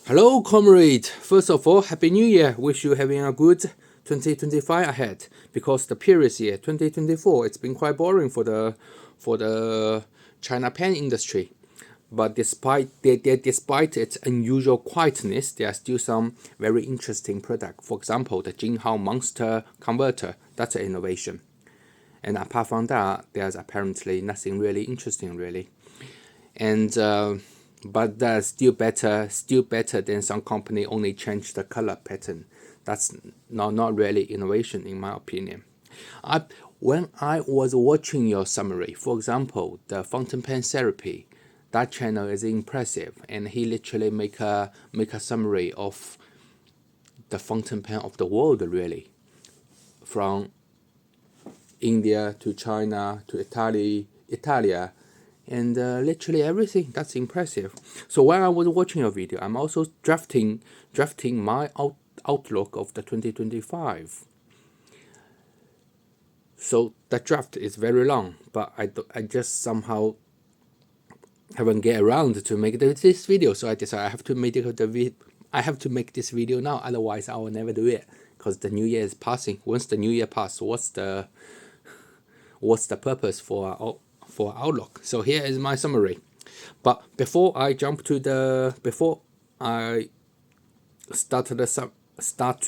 Hello, comrade. First of all, Happy New Year. Wish you having a good 2025 ahead. Because the previous year, 2024, it's been quite boring for the China pen industry. But despite its unusual quietness, there are still some very interesting products. For example, the Jinhao Monster Converter. That's an innovation. And apart from that, there's apparently nothing really interesting, really. And but that's still better than some company only change the color pattern. That's not really innovation in my opinion. When I was watching your summary, for example, the fountain pen therapy, that channel is impressive, and he literally make a summary of the fountain pen of the world, really, from India to China to Italia, and literally everything. That's impressive. So while I was watching your video, I'm also drafting my outlook of the 2025. So the draft is very long, but I just somehow haven't get around to make this video. So I decided I have to make this video now. Otherwise, I will never do it, because the new year is passing. Once the new year passes, what's the purpose for outlook? So here is my summary. But before I start to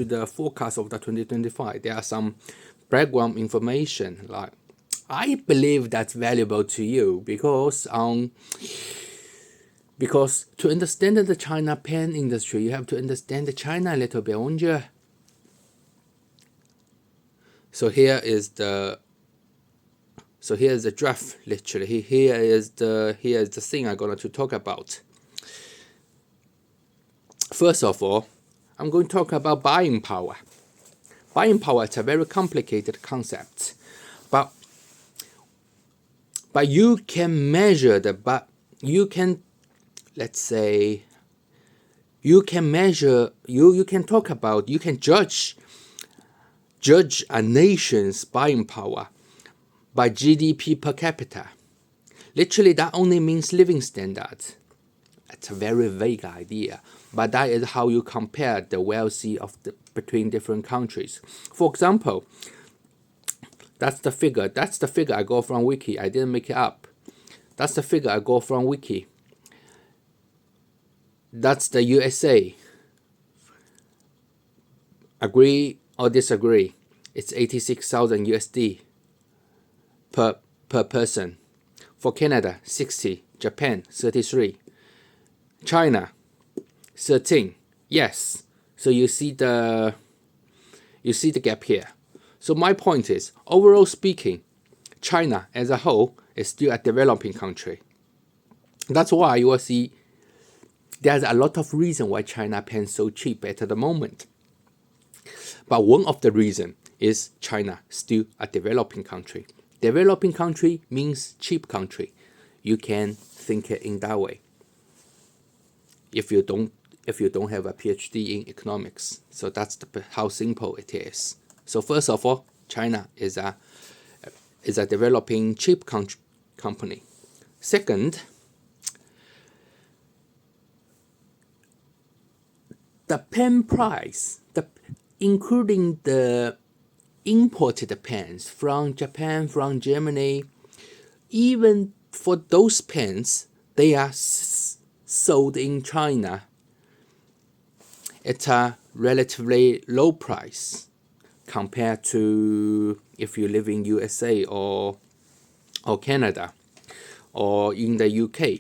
the forecast of the 2025, there are some background information, like I believe that's valuable to you, because to understand the China pen industry, you have to understand China a little bit, won't you? So here's the draft. Literally, here is the thing I'm going to talk about. First of all, I'm going to talk about buying power. Buying power is a very complicated concept, but you can measure you can judge a nation's buying power by GDP per capita. Literally, that only means living standard. It's a very vague idea, but that is how you compare the wealthy between different countries. For example, that's the figure I got from Wiki. I didn't make it up. That's the figure I got from Wiki. That's the USA. Agree or disagree? It's 86,000 USD per person. For Canada, 60. Japan, 33. China, 13. Yes. So you see the gap here. So my point is, overall speaking, China as a whole is still a developing country. That's why you will see there's a lot of reason why China pen so cheap at the moment. But one of the reason is China still a developing country. Developing country means cheap country. You can think it in that way. If you don't have a PhD in economics, so that's how simple it is. So first of all, China is a developing cheap company. Second, the pen price, including the imported pens from Japan, from Germany, even for those pens, they are sold in China at a relatively low price compared to if you live in USA or Canada or in the UK.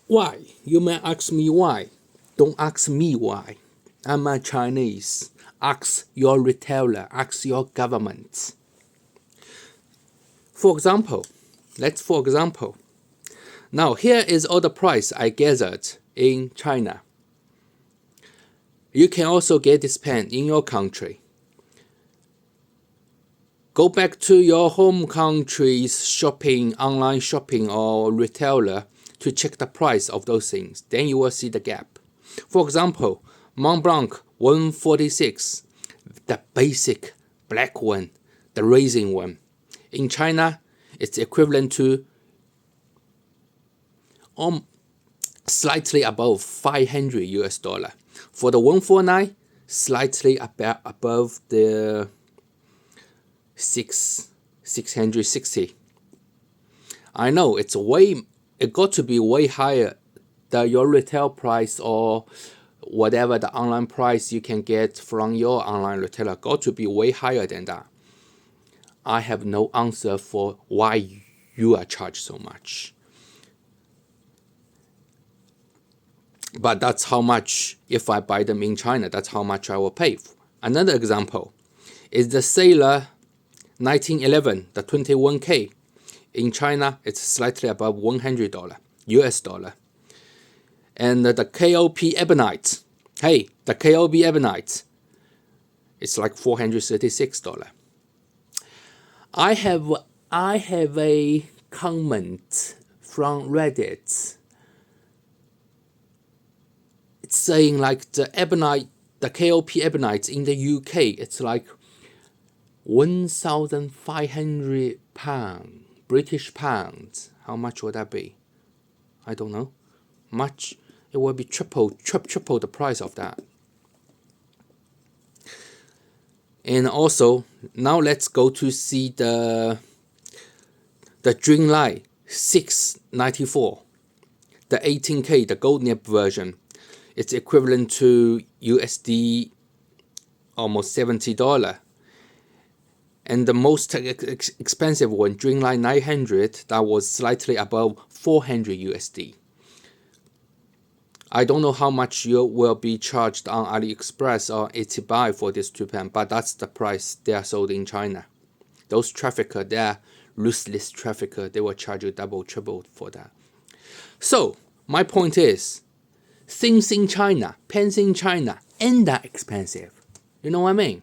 Why? You may ask me why. Don't ask me why. I'm a Chinese. Ask your retailer, ask your government. For example, now here is all the price I gathered in China. You can also get this pen in your country. Go back to your home country's online shopping or retailer to check the price of those things. Then you will see the gap. For example, Mont Blanc 146, the basic black one, the raisin one. In China, it's equivalent to slightly above 500 US dollar. For the 149, slightly above the 660. I know it got to be way higher than your retail price or whatever the online price you can get from your online retailer got to be way higher than that. I have no answer for why you are charged so much. But that's how much, if I buy them in China, that's how much I will pay. Another example is the Sailor 1911, the 21K. In China, it's slightly above $100 US dollar. And the KOP Ebonite, hey, the KOP Ebonite, it's like $436. I have a comment from Reddit. It's saying like the Ebonite, the KOP Ebonite in the UK, it's like £1,500 British pounds. How much would that be? I don't know. Much. It will be triple the price of that. And also, now let's go to see the Dreamlight 694, the 18K, the gold nib version. It's equivalent to USD almost $70. And the most expensive one, Dreamlight 900, that was slightly above 400 USD. I don't know how much you will be charged on AliExpress or Etsy for this two pen, but that's the price they are sold in China. Those trafficker, they are ruthless trafficker. They will charge you double, triple for that. So my point is, things in China, pens in China, ain't that expensive. You know what I mean?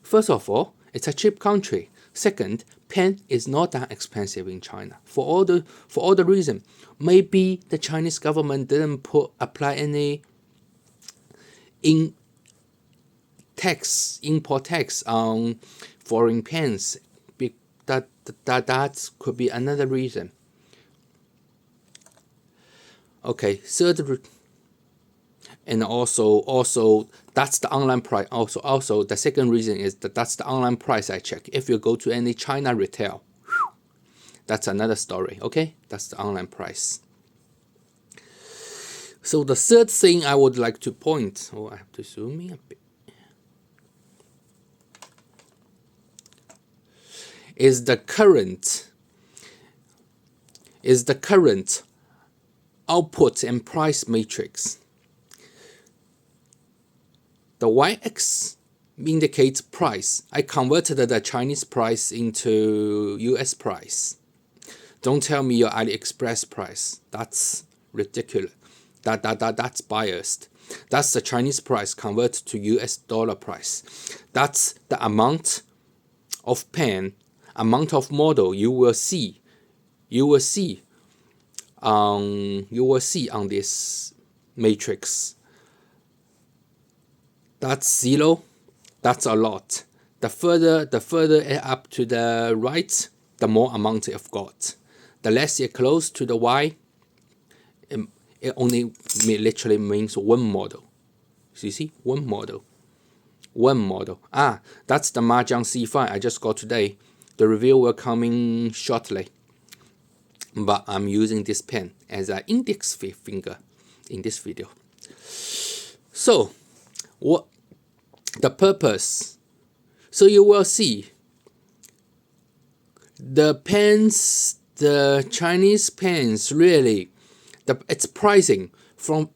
First of all, it's a cheap country. Second, pen is not that expensive in China for all the reason. Maybe the Chinese government didn't apply any import tax on foreign pens. That could be another reason. Okay, third, and also that's the online price. Also the second reason is that's the online price I check. If you go to any China retail, that's another story. Okay, that's the online price. So the third thing I would like to point. Oh, I have to zoom in a bit. Is the current output and price matrix. The y-axis indicates price. I converted the Chinese price into US price. Don't tell me your AliExpress price. That's ridiculous. That's biased. That's the Chinese price converted to US dollar price. That's the amount of pen, amount of model you will see on this matrix. That's 0. That's a lot. The further up to the right, the more amount you've got. The less you're close to the Y, it only literally means one model. So you see, one model. That's the Mahjong C5 I just got today. The review will come in shortly. But I'm using this pen as an index finger in this video. So, what the purpose? So you will see the pens, the Chinese pens, really, its pricing from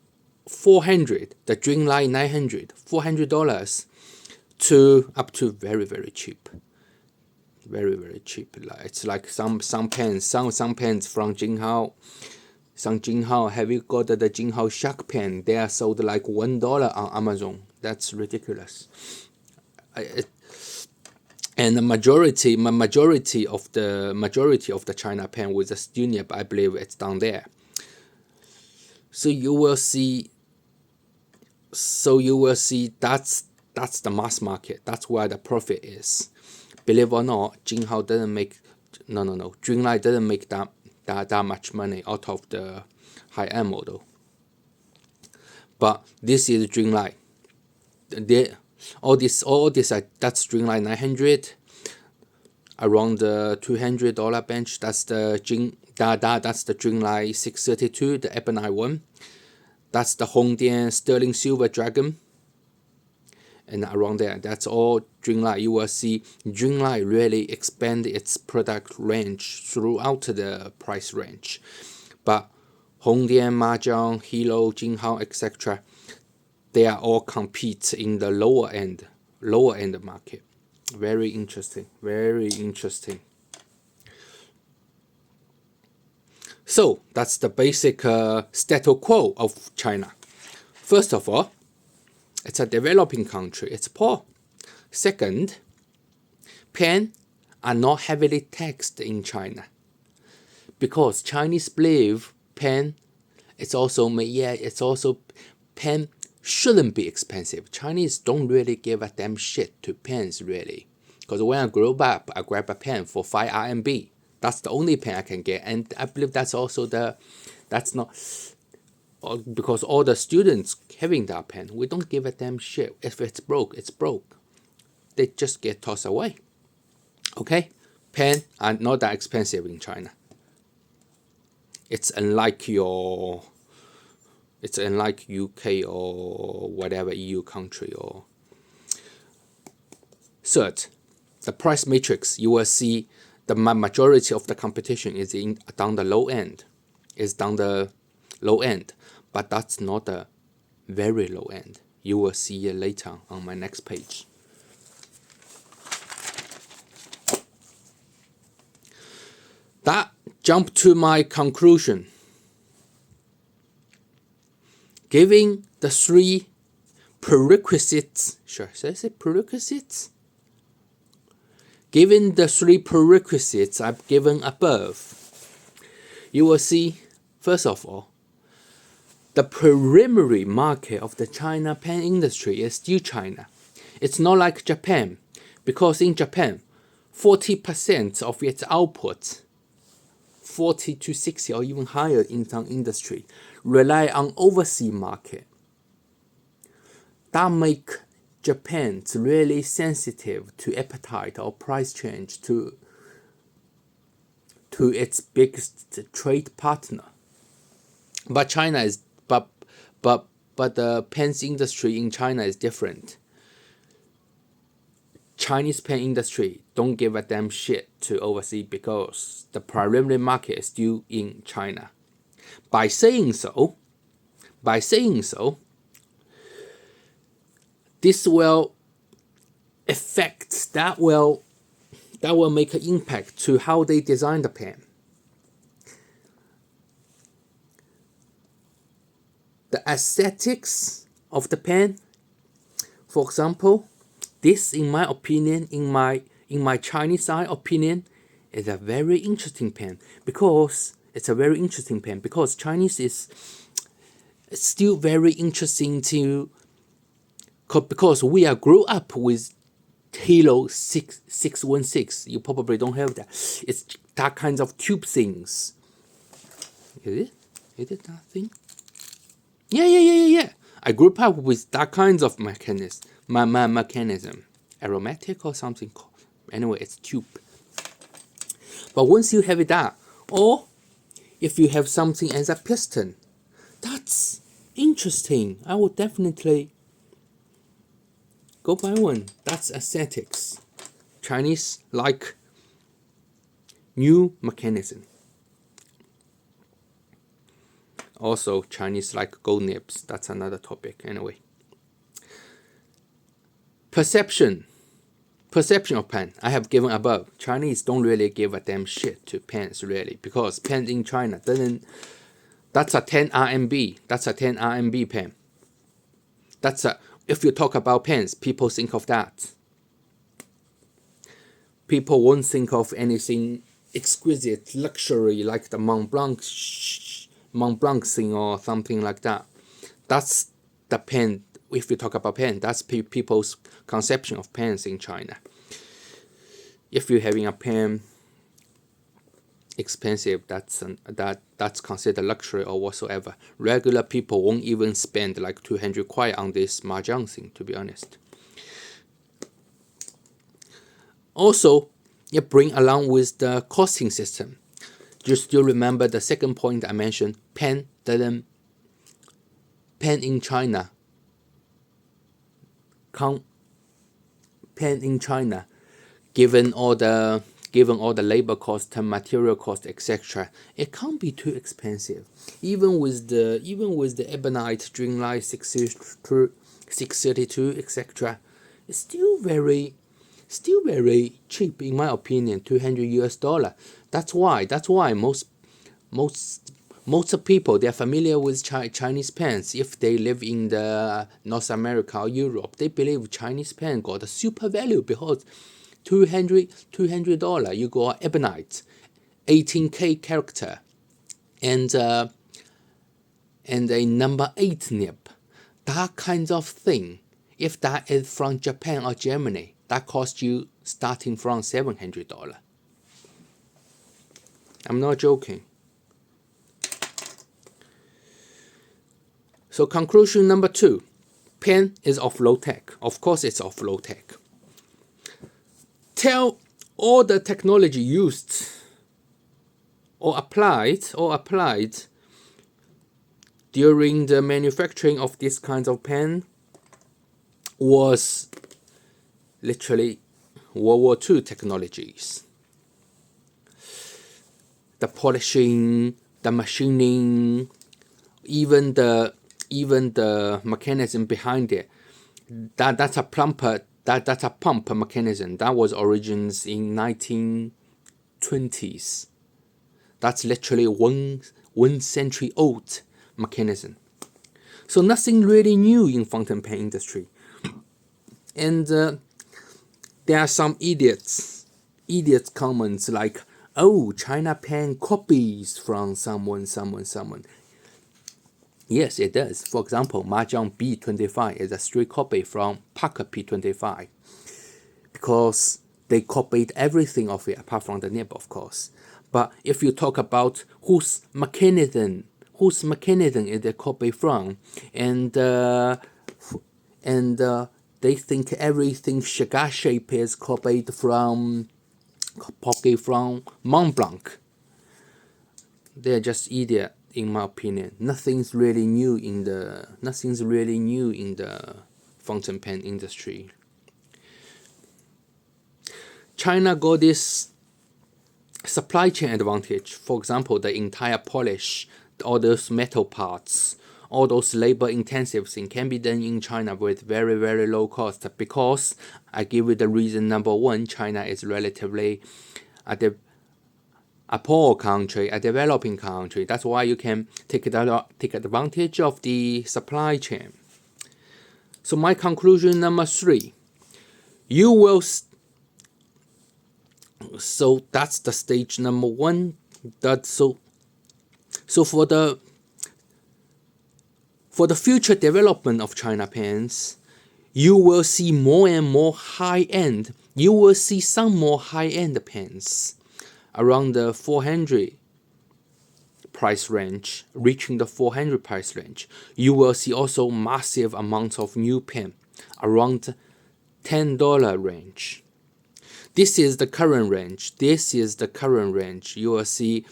400, the Dreamlight 900, $400 to up to very, very cheap. Very, very cheap. It's like some pens from Jinhao. Some Jinhao, have you got the Jinhao Shark pen? They are sold like $1 on Amazon. That's ridiculous. And the majority of the China pen with the Stunip, I believe it's down there. So you will see that's the mass market. That's where the profit is. Believe or not, Jinhao didn't make Dreamlight didn't make that that much money out of the high-end model. But this is Dreamlight. All this that's Dreamlight 900. Around the $200 bench, that's the that's the Dreamlight 632, the Ebonite one. That's the Hongdian Sterling Silver Dragon. And around there, that's all Dreamlight. You will see Dreamlight really expand its product range throughout the price range. But Hongdian, Mahjong, Hilo, Jinghao, etc., they are all compete in the lower end market. Very interesting, very interesting. So that's the basic status quo of China. First of all, it's a developing country. It's poor. Second, pen are not heavily taxed in China because Chinese believe pen. It's also pen shouldn't be expensive. Chinese don't really give a damn shit to pens really. Because when I grew up, I grabbed a pen for 5 RMB. That's the only pen I can get, and I believe that's also that's not. Because all the students having that pen, we don't give a damn shit. If it's broke, it's broke. They just get tossed away. Okay? Pen are not that expensive in China. It's unlike UK or whatever EU country. Or third, the price matrix, you will see the majority of the competition is down the low end. But that's not a very low end. You will see it later on my next page. That jump to my conclusion. Giving the 3 prerequisites, should I say prerequisites? Given the 3 prerequisites I've given above, you will see, first of all, the primary market of the China pen industry is still China. It's not like Japan, because in Japan, 40% of its output, 40 to 60 or even higher in some industry, rely on overseas market. That make Japan really sensitive to appetite or price change to its biggest trade partner. But China is but the pens industry in China is different. Chinese pen industry don't give a damn shit to overseas because the primary market is still in China. By saying so, this will affect, that will make an impact to how they design the pen. The aesthetics of the pen, for example, this, in my opinion, in my Chinese eye opinion, is a very interesting pen because Chinese is still very interesting because we are grew up with Hilo 616. You probably don't have that. It's that kinds of tube things. Is it that thing? Yeah. I grew up with that kinds of mechanism. Mechanism. Aromatic or something. Anyway, it's tube. But once you have that, or if you have something as a piston, that's interesting. I would definitely go buy one. That's aesthetics. Chinese like new mechanism. Also, Chinese like gold nibs. That's another topic. Anyway. Perception of pen. I have given above. Chinese don't really give a damn shit to pens really, because pens in China doesn't. That's a 10 RMB. That's a 10 RMB pen. If you talk about pens, people think of that. People won't think of anything exquisite, luxury like the Mont Blanc thing or something like that. That's the pen. If you talk about pen, that's people's conception of pens in China. If you're having a pen, expensive. That's considered luxury or whatsoever. Regular people won't even spend like 200 kwai on this mahjong thing, to be honest. Also, it bring along with the costing system. Do you still remember the second point I mentioned? Pen in China. Pen in China, given all the labor cost and material cost, etc., it can't be too expensive. Even with the ebonite Dreamlight 632, etc., it's still very cheap in my opinion. $200. That's why most people, they're familiar with Chinese pens. If they live in the North America or Europe, they believe Chinese pen got a super value because $200 you got ebonite, 18K character, and a number 8 nib. That kind of thing, if that is from Japan or Germany, that costs you starting from $700. I'm not joking. So conclusion number 2, pen is of low tech. Of course it's of low tech. Tell all the technology used or applied during the manufacturing of this kind of pen was literally World War II technologies. The polishing, the machining, even the mechanism behind it. That's a plumper. That's a pump mechanism that was origins in 1920s. That's literally one century old mechanism. So nothing really new in fountain pen industry. And there are some idiots comments like, oh, China pen copies from someone. Yes, it does. For example, Mahjong B25 is a straight copy from Parker P25 because they copied everything of it apart from the nib, of course. But if you talk about whose mechanism is the copy from, and they think everything cigar shape is copied from Mont Blanc. They're just idiot. In my opinion, nothing's really new in the fountain pen industry. China got this supply chain advantage. For example, the entire polish, all those metal parts, all those labor intensive things can be done in China with very, very low cost, because I give you the reason number 1, China is relatively a poor country, a developing country. That's why you can take advantage of the supply chain. So my conclusion number 3, you will. So that's the stage number 1. So for the future development of China pens, you will see more and more high-end. You will see some more high-end pens around the 400 price range, reaching the 400 price range. You will see also massive amounts of new pen around $10 range. This is the current range. You will see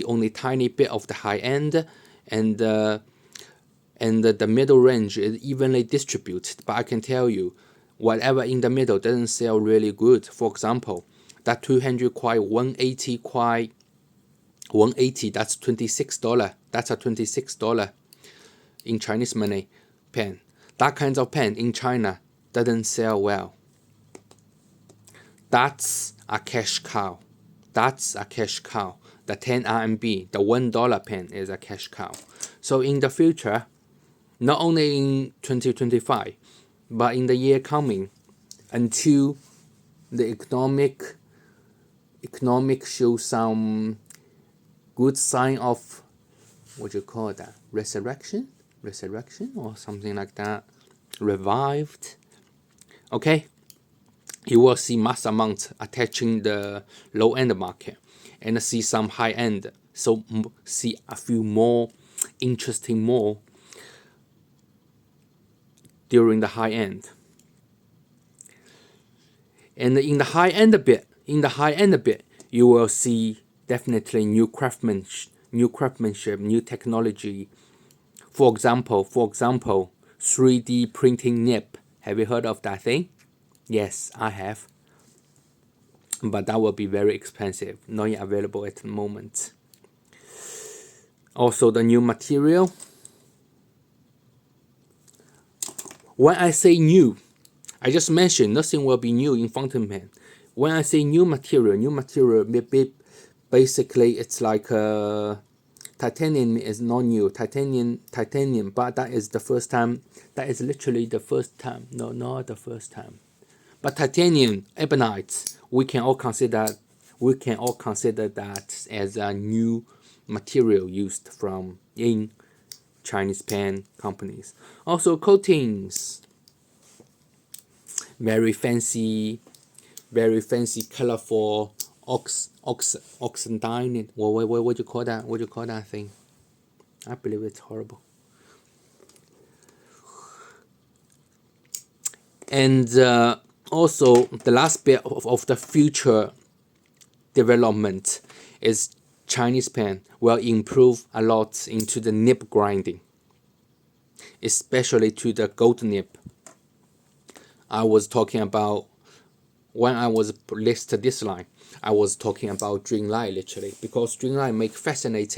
only tiny bit of the high end, and the middle range is evenly distributed. But I can tell you, whatever in the middle doesn't sell really good. For example, that 200 kwai, 180 kwai, 180, that's $26. That's a $26 in Chinese money pen. That kind of pen in China doesn't sell well. That's a cash cow. The 10 RMB, the $1 pen is a cash cow. So in the future, not only in 2025, but in the year coming, until the economic shows some good sign of, what you call that, resurrection or something like that, revived. Okay, you will see mass amounts attaching the low-end market, and see some high end. So see a few more interesting more during the high end. And in the high end bit, you will see definitely new craftsmanship, new technology. For example, 3D printing nib. Have you heard of that thing? Yes, I have. But that will be very expensive, not yet available at the moment. Also, the new material. When I say new, I just mentioned nothing will be new in fountain pen. When I say new material, basically it's like titanium is not new. Titanium, but that is the first time. That is literally the first time. No, not the first time. But titanium, ebonite, we can all consider that as a new material used from in Chinese pen companies. Also coatings, very fancy, colorful oxidine. What do you call that? What do you call that thing? I believe it's horrible. And also the last bit of the future development is Chinese pen will improve a lot into the nib grinding, especially to the gold nib. I was talking about when I was listed this line, I was talking about Dreamlight literally, because Dreamlight make fascinating